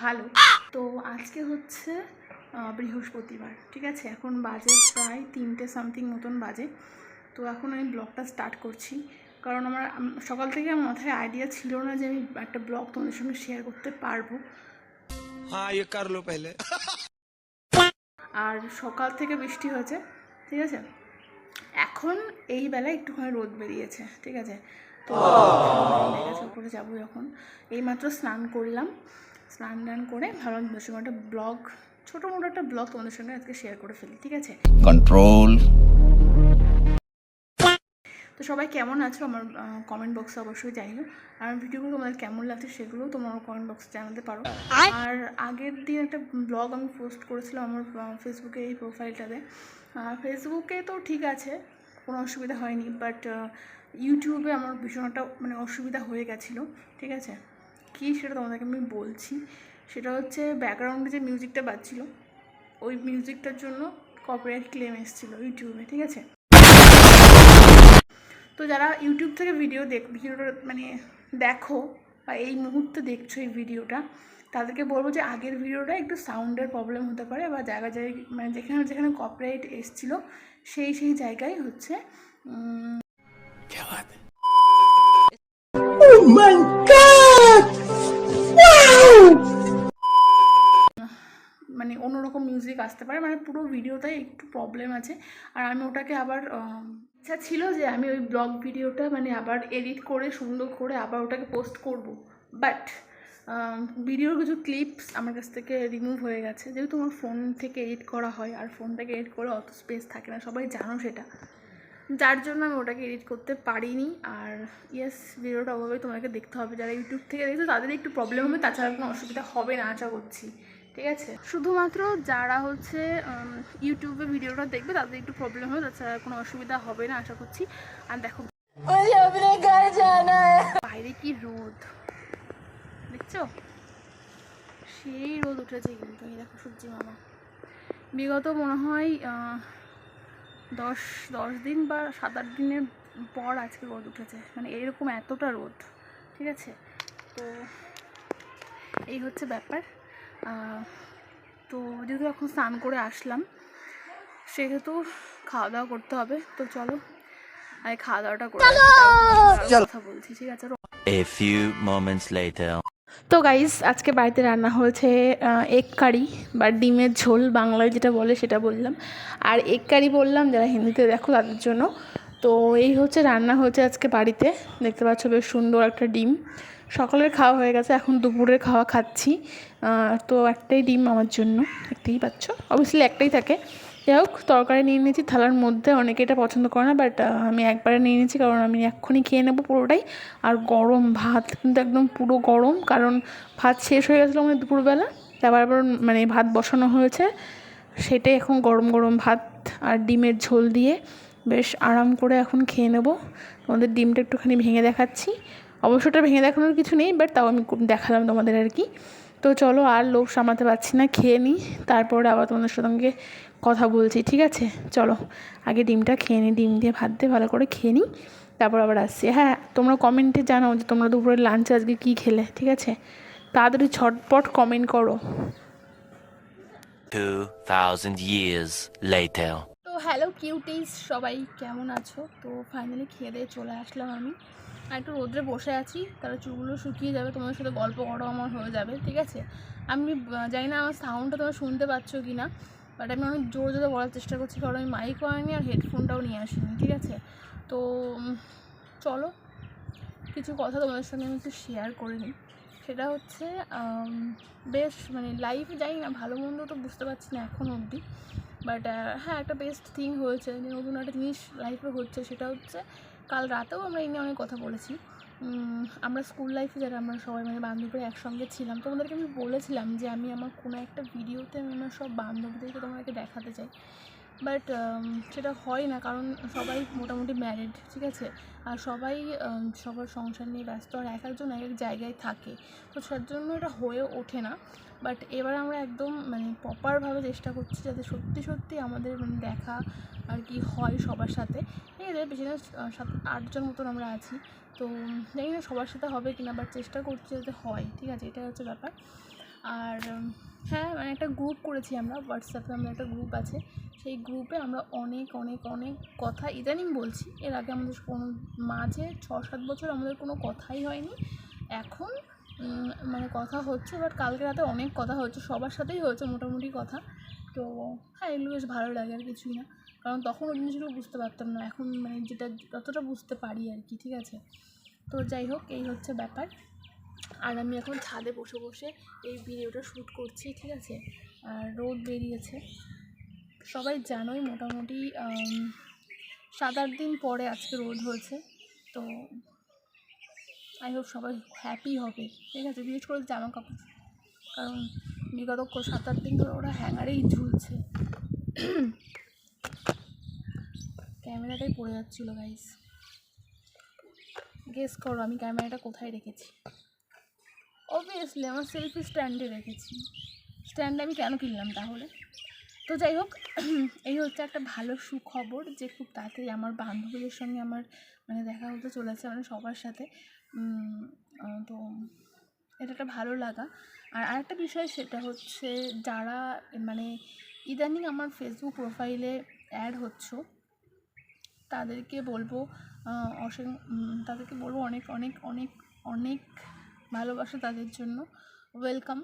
ভালো। তো আজকে হচ্ছে বৃহস্পতিবার, ঠিক আছে? এখন বাজে প্রায় 3টে সামথিং মতন বাজে। তো এখন আমি ব্লগটা স্টার্ট করছি, কারণ আমার সকাল থেকে আমার মাথায় আইডিয়া ছিল না যে আমি একটা ব্লগ তোমাদের সঙ্গে শেয়ার করতে পারবো। আর সকাল থেকে বৃষ্টি হয়েছে, ঠিক আছে? এখন এই বেলায় একটুখানি রোদ বেরিয়েছে, ঠিক আছে? তো উপরে যাবো যখন, এইমাত্র স্নান করলাম, স্নান টান করে ভাবলাম তোমাদের সঙ্গে একটা ব্লগ, ছোটো মোটো একটা ব্লগ তোমাদের সঙ্গে আজকে শেয়ার করে ফেলি, ঠিক আছে? কন্ট্রোল। তো সবাই কেমন আছো আমার কমেন্ট বক্সে অবশ্যই জানিও। আর ভিডিওগুলো তোমাদের কেমন লাগছে সেগুলোও তোমরা কমেন্ট বক্সে জানাতে পারো। আর আগের দিন একটা ব্লগ আমি পোস্ট করেছিলাম আমার ফেসবুকে, এই প্রোফাইলটাতে। ফেসবুকে তো ঠিক আছে, কোনো অসুবিধা হয়নি, বাট ইউটিউবে আমার ভীষণ একটা মানে অসুবিধা হয়ে গেছিলো, ঠিক আছে? কী সেটা তোমাদেরকে আমি বলছি। সেটা হচ্ছে ব্যাকগ্রাউন্ডে যে মিউজিকটা বাজছিলো, ওই মিউজিকটার জন্য কপিরাইট ক্লেম এসেছিলো ইউটিউবে, ঠিক আছে? তো যারা ইউটিউব থেকে ভিডিওটা মানে দেখো বা এই মুহূর্তে দেখছো এই ভিডিওটা, তাদেরকে বলবো যে আগের ভিডিওটা একটু সাউন্ডের প্রবলেম হতে পারে, বা জায়গায় মানে যেখানে যেখানে কপিরাইট এসেছিলো সেই জায়গায় হচ্ছে মানে অন্যরকম মিউজিক আসতে পারে, মানে পুরো ভিডিওটাই একটু প্রবলেম আছে। আর আমি ওটাকে আবার ইচ্ছা ছিল যে আমি ওই ব্লগ ভিডিওটা মানে আবার এডিট করে সুন্দর করে আবার ওটাকে পোস্ট করব, বাট ভিডিওর কিছু ক্লিপস আমার কাছ থেকে রিমুভ হয়ে গেছে, যেহেতু আমার ফোন থেকে এডিট করা হয়, আর ফোন থেকে এডিট করে অত স্পেস থাকে না, সবাই জানো সেটা, যার জন্য আমি ওটাকে এডিট করতে পারিনি। আর ইয়েস, ভিডিওটা ওভাবেই তোমাকে দেখতে হবে, যারা ইউটিউব থেকে দেখছো তাদের একটু প্রবলেম হবে, তাছাড়া কোনো অসুবিধা হবে না আশা করছি, ঠিক আছে? শুধুমাত্র যারা হচ্ছে ইউটিউবে ভিডিওটা দেখবে তাদের একটু প্রবলেম হবে, তাছাড়া কোনো অসুবিধা হবে না আশা করছি। আর দেখো বাইরে কি রোদ দেখছো, সেই রোদ উঠেছে কিন্তু। এই দেখো সূর্যি মামা, বিগত মনে হয় 10 দিন বা 7-8 দিনের পর আজকে রোদ উঠেছে, মানে এরকম এতটা রোদ, ঠিক আছে? তো এই হচ্ছে ব্যাপার। তো যেহেতু এখন স্নান করে আসলাম, সেহেতু খাওয়া দাওয়া করতে হবে। তো চলো আমি খাওয়া দাওয়াটা করে কথা বলছি, ঠিক আছে? A few moments later. তো গাইস, আজকে বাড়িতে রান্না হয়েছে এগ কারি বা ডিমের ঝোল, বাংলায় যেটা বলে সেটা বললাম, আর এগ কারি বললাম যারা হিন্দিতে দেখো তাদের জন্য। তো এই হচ্ছে রান্না হয়েছে আজকে বাড়িতে, দেখতে পাচ্ছ বেশ সুন্দর একটা ডিম। সকালের খাওয়া হয়ে গেছে, এখন দুপুরের খাওয়া খাচ্ছি। তো একটাই ডিম আমার জন্য, দেখতেই পাচ্ছ, অবভিয়াসলি একটাই থাকে। যাই হোক, তরকারি নিয়ে নিয়েছি থালার মধ্যে, অনেকে এটা পছন্দ করে না, বাট আমি একবারে নিয়ে নিয়েছি, কারণ আমি এক্ষুনি খেয়ে নেবো পুরোটাই। আর গরম ভাত কিন্তু একদম পুরো গরম, কারণ ভাত শেষ হয়ে গেছিলো আমাদের দুপুরবেলা, তারপর আবার মানে ভাত বসানো হয়েছে, সেটাই এখন গরম গরম ভাত আর ডিমের ঝোল দিয়ে বেশ আরাম করে এখন খেয়ে নেবো। তোমাদের ডিমটা একটুখানি ভেঙে দেখাচ্ছি, অবশ্য ওটা ভেঙে দেখানোর কিছু নেই, বাট তাও আমি দেখালাম তোমাদের আর কি। তো চলো আর লোভ সামলাতে পারছি না, খেয়ে নিই, তারপরে আবার তোমাদের সঙ্গে কথা বলছি, ঠিক আছে? চলো আগে ডিমটা খেয়ে নিই, ডিম দিয়ে ভাত দিয়ে ভালো করে খেয়ে নিই, তারপর আবার আসছি। হ্যাঁ, তোমরা কমেন্টে জানাও যে তোমরা দুপুরের লাঞ্চে আজকে কী খেলে, ঠিক আছে? তাড়াতাড়ি ঝটপট কমেন্ট করো। 2000 years later. তো হ্যালো কিউটিস, সবাই কেমন আছো? তো ফাইনালি খেয়ে দিয়ে চলে আসলাম আমি, আর একটু রোদ্রে বসে আছি, তাহলে চুলগুলো শুকিয়ে যাবে, তোমাদের সাথে গল্প করাও আমার হয়ে যাবে, ঠিক আছে? আমি জানি না আমার সাউন্ডটা তোমরা শুনতে পাচ্ছ কি না, বাট আমি অনেক জোরে জোরে বলার চেষ্টা করছি, কারণ আমি মাইকও আনিনি আর হেডফোনটাও নিয়ে আসিনি, ঠিক আছে? তো চলো কিছু কথা তোমাদের সঙ্গে আমি একটু শেয়ার করে নিই। সেটা হচ্ছে বেশ মানে লাইফে যাই না, ভালো মন্দ তো বুঝতে পারছি না এখন অবধি, বাট হ্যাঁ একটা বেস্ট থিং হয়েছে, যে নতুন একটা জিনিস লাইফে হচ্ছে, সেটা হচ্ছে কাল রাতেও আমরা এই নিয়ে অনেক কথা বলেছি। আমরা স্কুল লাইফে যারা আমরা সবাই মানে বান্ধবীরা একসঙ্গে ছিলাম, তোমাদেরকে আমি বলেছিলাম যে আমি আমার কোনো একটা ভিডিওতে আমি আমার সব বান্ধবীদেরকে তোমাদেরকে দেখাতে চাই, বাট সেটা হয় না, কারণ সবাই মোটামুটি ম্যারিড, ঠিক আছে? আর সবাই সবার সংসার নিয়ে ব্যস্ত, আর এক একজন এক এক জায়গায় থাকে, তো তার জন্য এটা হয়ে ওঠে না। বাট এবার আমরা একদম মানে প্রপারভাবে চেষ্টা করছি যাতে সত্যি সত্যি আমাদের মানে দেখা আর কি হয় সবার সাথে। ঠিক আছে, বেশি না 7-8 জন মতন আমরা আছি, তো জানি না সবার সাথে হবে কিনা, বাট চেষ্টা করছি যাতে হয়, ঠিক আছে? এটাই হচ্ছে ব্যাপার। আর হ্যাঁ মানে একটা গ্রুপ করেছি আমরা, হোয়াটসঅ্যাপে আমরা একটা গ্রুপ আছে, সেই গ্রুপে আমরা অনেক অনেক অনেক কথা ইদানিং বলছি, এর আগে আমাদের কোনো মাঝে 6-7 বছর আমাদের কোনো কথাই হয়নি। এখন মানে কথা হচ্ছে, বাট কালকে রাতে অনেক কথা হচ্ছে, সবার সাথেই হয়েছে মোটামুটি কথা। তো হ্যাঁ এগুলো বেশ ভালো লাগে, আর কিছুই না, কারণ তখন ওই জিনিসগুলো বুঝতে পারতাম না, এখন মানে যেটা যতটা বুঝতে পারি আর কি, ঠিক আছে। তো যাই হোক, এই হচ্ছে ব্যাপার। আর আমি এখন ছাদে বসে বসে এই ভিডিওটা শ্যুট করছি, ঠিক আছে। আর রোদ বেরিয়েছে, সবাই জানোই মোটামুটি 7-8 দিন পরে আজকে রোদ হয়েছে। তো আই হোপ সবাই হ্যাপি হবে, ঠিক আছে, বিশেষ করে জামা কাপড়, কারণ বিগত 7-8 দিন ধরে ওরা হ্যাঙ্গারেই ঝুলছে। ক্যামেরাটাই পড়ে যাচ্ছিলো গাইস, গেস করো আমি ক্যামেরাটা কোথায় রেখেছি। অবভিয়াসলি আমার সেলফি স্ট্যান্ডে রেখেছি। স্ট্যান্ড আমি কেন কিনলাম তাহলে? তো যাই হোক, এই হচ্ছে একটা ভালো সুখবর যে খুব তাড়াতাড়ি আমার বান্ধবীদের সঙ্গে আমার মানে দেখা হতে চলেছে, মানে সবার সাথে। তো এটা একটা ভালো লাগা। আর আরেকটা বিষয় সেটা হচ্ছে, যারা মানে ইদানিং আমার ফেসবুক প্রোফাইলে অ্যাড হচ্ছ তাদেরকে বলবো তাদেরকে বলবো অনেক অনেক অনেক অনেক ভালোবাসা তাদের জন্য, ওয়েলকাম।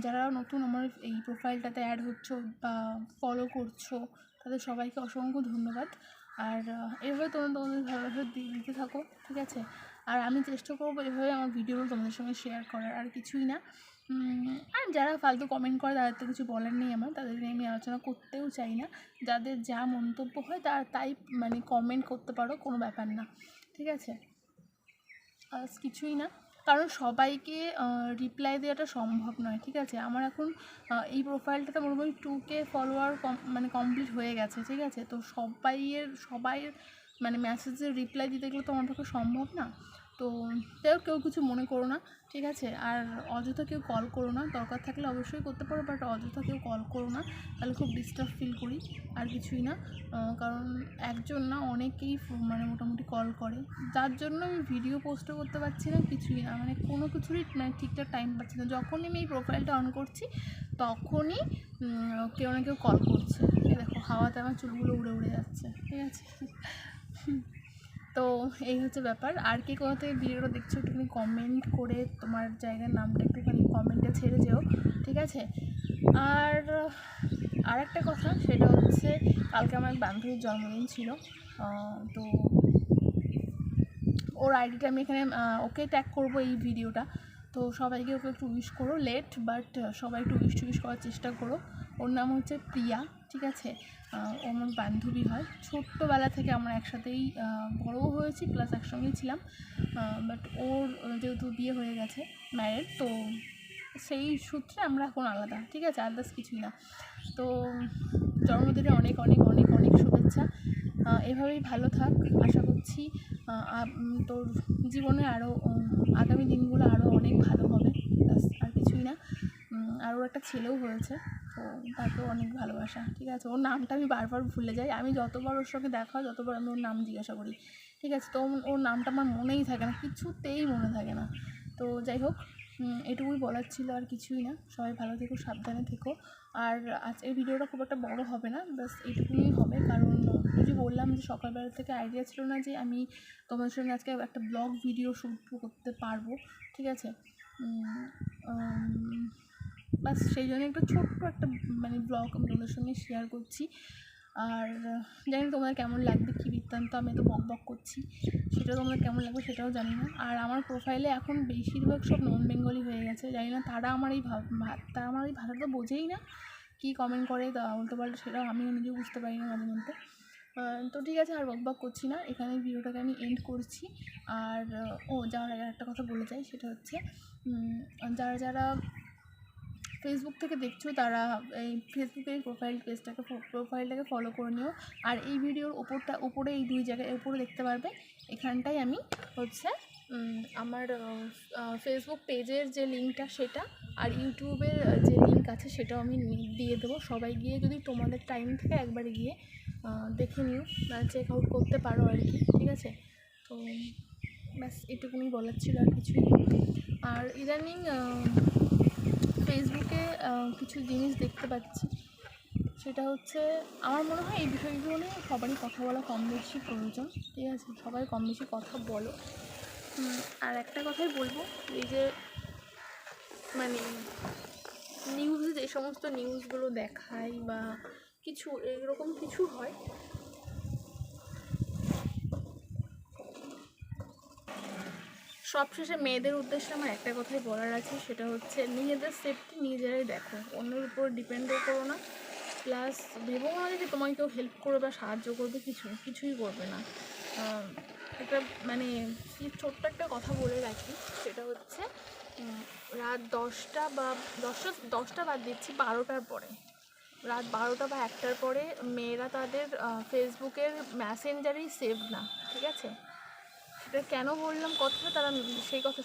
যারা নতুন আমার এই প্রোফাইলটাতে অ্যাড হচ্ছ বা ফলো করছো, তাদের সবাইকে অসংখ্য ধন্যবাদ। আর এভাবে তোমাদের ভালোবাসা দিতে থাকো, ঠিক আছে। আর আমি চেষ্টা করবো এভাবে আমার ভিডিওগুলো তোমাদের সঙ্গে শেয়ার করার, আর কিছুই না। আর যারা ফালতু কমেন্ট করে তাদের তো কিছু বলার নেই আমার, তাদের নিয়ে আমি আলোচনা করতেও চাই না। যাদের যা মন্তব্য হয় তাই মানে কমেন্ট করতে পারো, কোনো ব্যাপার না, ঠিক আছে। আর কিছুই না, কারণ সবাইকে রিপ্লাই দেওয়াটা সম্ভব নয়, ঠিক আছে। আমার এখন এই প্রোফাইলটাতে মোটামুটি 2K ফলোয়ার মানে কমপ্লিট হয়ে গেছে, ঠিক আছে। তো সবাইয়ের মানে মেসেজের রিপ্লাই দিতে গেলে তো আমার পক্ষে সম্ভব না। তো কেউ কিছু মনে করো না, ঠিক আছে। আর অযথা কেউ কল করো না, দরকার থাকলে অবশ্যই করতে পারো, বাট অযথা কেউ কল করো না, তাহলে খুব ডিস্টার্ব ফিল করি। আর কিছুই না, কারণ একজন না অনেকেই মানে মোটামুটি কল করে, যার জন্য আমি ভিডিও পোস্টও করতে পারছি না, কিছুই না, মানে কোনো কিছুরই মানে ঠিকঠাক টাইম পাচ্ছি না। যখনই আমি এই প্রোফাইলটা অন করছি তখনই কেউ না কেউ কল করছে। দেখো হাওয়াতে আমার চুলগুলো উড়ে উড়ে যাচ্ছে, ঠিক আছে। তো এই হচ্ছে ব্যাপার। আর কে কোথা থেকে ভিডিওটা দেখছো একটুখানি কমেন্ট করে তোমার জায়গার নামটা একটুখানি কমেন্টে ছেড়ে যেও, ঠিক আছে। আর একটা কথা সেটা হচ্ছে, কালকে আমার এক বান্ধবীর জন্মদিন ছিল। তো ওর আইডিটা আমি এখানে ওকে ট্যাগ করবো এই ভিডিওটা। তো সবাইকে ওকে একটু উইশ করো, লেট বাট সবাই একটু উইশ করার চেষ্টা করো। ওর নাম হচ্ছে প্রিয়া, ঠিক আছে। ও আমার বান্ধবী হয়, ছোট্টোবেলা থেকে আমরা একসাথেই বড়ও হয়েছি, প্লাস একসঙ্গেই ছিলাম। বাট ওর যেহেতু বিয়ে হয়ে গেছে, ম্যারেড, তো সেই সূত্রে আমরা এখন আলাদা, ঠিক আছে, আদার্স কিছুই না। তো জন্মদিনে অনেক অনেক অনেক অনেক শুভেচ্ছা। এভাবেই ভালো থাক, আশা করছি তোর জীবনে আরও আগামী দিনগুলো আরও অনেক ভালো হবে, ব্যাস আর কিছুই না। আর ওর একটা ছেলেও হয়েছে, তো তাকেও অনেক ভালোবাসা, ঠিক আছে। ওর নামটা আমি বারবার ভুলে যাই, আমি যতবার ওর সঙ্গে দেখা হয় ততবার আমি ওর নাম জিজ্ঞাসা করি, ঠিক আছে। তো ওর নামটা আমার মনেই থাকে না, কিছুতেই মনে থাকে না। তো যাই হোক, এটুকুই বলার ছিল, আর কিছুই না। সবাই ভালো থেকো, সাবধানে থেকো। আর এই ভিডিওটা খুব একটা বড় হবে না, ব্যাস এইটুকুই হবে, কারণ যে বললাম যে সকালবেলা থেকে আইডিয়া ছিল না যে আমি তোমার সঙ্গে আজকে একটা ব্লগ ভিডিও শ্যুট করতে পারবো, ঠিক আছে। বাস সেই জন্য একটা ছোট্ট একটা মানে ব্লগ আমি তোমাদের সঙ্গে শেয়ার করছি। আর জানি না তোমাদের কেমন লাগবে, কী বৃত্তান্ত, আমি তো বক করছি, সেটাও তোমাদের কেমন লাগবে সেটাও জানি না। আর আমার প্রোফাইলে এখন বেশিরভাগ সব নন বেঙ্গলি হয়ে গেছে, জানি না তারা আমার এই ভাষা তো বোঝেই না, কী কমেন্ট করে তা উল্টো পাল্টা, সেটাও আমিও নিজেও বুঝতে পারি না মাঝে মধ্যে। তো ঠিক আছে, আর বক করছি না, এখানে ভিডিওটাকে আমি এন্ড করছি। আর যাওয়ার আগে একটা কথা বলে যাই, সেটা হচ্ছে যারা ফেসবুক থেকে দেখছো তারা এই ফেসবুকের প্রোফাইলটাকে ফলো করে নিও। আর এই ভিডিওর উপরে এই 2 জায়গায় উপরে দেখতে পারবে, এখানটায় আমি হচ্ছে আমার ফেসবুক পেজের যে লিঙ্কটা সেটা, আর ইউটিউবের যে লিঙ্ক আছে সেটাও আমি দিয়ে দেবো। সবাই গিয়ে যদি তোমাদের টাইম থেকে একবারে গিয়ে দেখে নিও, চেক আউট করতে পারো আর কি, ঠিক আছে। তো ব্যাস এটুকুনি বলার ছিল, আর কিছুই। আর ইদানিং ফেসবুকে কিছু জিনিস দেখতে পাচ্ছি, সেটা হচ্ছে আমার মনে হয় এই বিষয়গুলো নিয়ে সবারই কথা বলা কম বেশি প্রয়োজন, ঠিক আছে? সবাই কম বেশি কথা বলো। আর একটা কথাই বলবো, এই যে মানে নিউজে যে সমস্ত নিউজগুলো দেখায় বা কিছু এরকম কিছু হয়, সবশেষে মেয়েদের উদ্দেশ্যে আমার একটা কথাই বলার আছে, সেটা হচ্ছে নিজেদের সেফটি নিজেরাই দেখো, অন্যের উপর ডিপেন্ডও করো না। প্লাস ভেবো না যে তোমাকে কেউ হেল্প করবে বা সাহায্য করবে, কিছুই করবে না। একটা মানে কি ছোট্ট একটা কথা বলে রাখি, সেটা হচ্ছে রাত 10টা বা 10টা বাদ দিচ্ছি, 12টার পরে, রাত 12টা বা 1টার পরে মেয়েরা তাদের ফেসবুকের মেসেঞ্জারেই সেভ না, ঠিক আছে? সেটা কেন বললাম কথাটা, তারা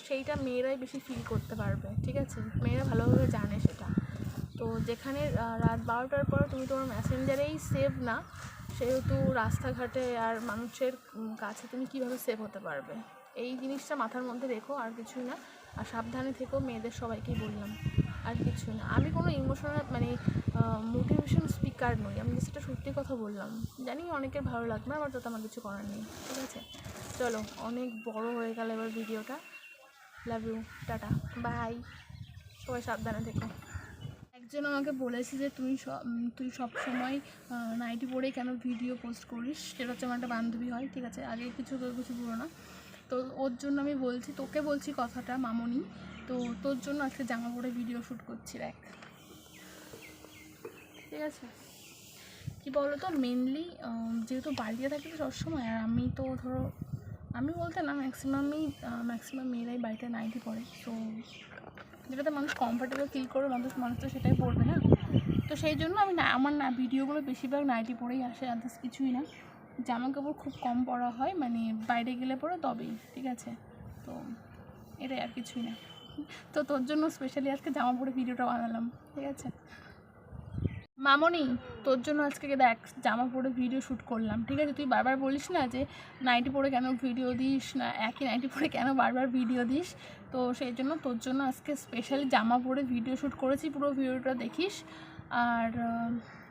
সেইটা মেয়েরাই বেশি ফিল করতে পারবে, ঠিক আছে? মেয়েরা ভালোভাবে জানে সেটা। তো যেখানে রাত 12টার পরে তুমি তোমার মেসেঞ্জারেই সেভ না, সেহেতু রাস্তাঘাটে আর মানুষের কাছে তুমি কীভাবে সেভ হতে পারবে? এই জিনিসটা মাথার মধ্যে রেখো, আর কিছুই না। আর সাবধানে থেকো, মেয়েদের সবাইকেই বললাম, আর কিছুই না। আমি কোনো ইমোশনাল মানে মোটিভেশন স্পিকার নই, আমি সেটা সত্যি কথা বললাম। জানি অনেকের ভালো লাগবে, আমার তাতে আমার কিছু করার নেই, ঠিক আছে? চলো, অনেক বড় হয়ে গেল এবার ভিডিওটা। লাভ ইউ, টাটা, বাই, সবাই সাবধানে থেকো। একজন আমাকে বলেছে যে তুই সব সময় নাইটি পরেই কেন ভিডিও পোস্ট করিস, সেটা হচ্ছে আমার একটা বান্ধবী হয়, ঠিক আছে? আগে কিছু বলো না। তো ওর জন্য আমি বলছি, তোকে বলছি কথাটা মামনি, তো তোর জন্য আজকে জামা পরে ভিডিও শ্যুট করছি, দেখ, ঠিক আছে? কী বলো তো, মেনলি যেহেতু বাড়িতে থাকি তো সবসময়, আর আমি তো ধরো, আমি বলতে না, ম্যাক্সিমাম মেয়েরাই বাড়িতে নাইটি পরে, তো যেটাতে মানুষ কমফর্টেবল ফিল করবে, মানুষ তো সেটাই পরবে না। তো সেই জন্য আমার ভিডিওগুলো বেশিরভাগ নাইটি পরেই আসে, আদার্স কিছুই না। জামা কাপড় খুব কম পরা হয়, মানে বাইরে গেলে পরে তবেই, ঠিক আছে? তো এটাই, আর কিছুই না। তো তোর জন্য স্পেশালি আজকে জামা পরে ভিডিওটা বানালাম, ঠিক আছে? মামনি, তোর জন্য আজকে দেখ জামা পরে ভিডিও শ্যুট করলাম, ঠিক আছে? তুই বারবার বলিস না যে নাইটি পরে কেন ভিডিও দিস না, একই নাইটি পরে কেন বারবার ভিডিও দিস। তো সেই জন্য তোর জন্য আজকে স্পেশালি জামা পরে ভিডিও শ্যুট করেছি, পুরো ভিডিওটা দেখিস। আর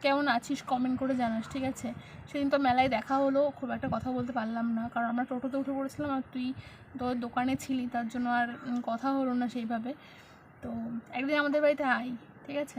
কেমন আছিস কমেন্ট করে জানাস, ঠিক আছে? সেদিন তো মেলায় দেখা হলো, খুব একটা কথা বলতে পারলাম না, কারণ আমরা টোটোতে উঠে পড়েছিলাম আর তুই তোর দোকানে ছিলি, তার জন্য আর কথা হলো না সেইভাবে। তো একদিন আমাদের বাড়িতে আয়, ঠিক আছে?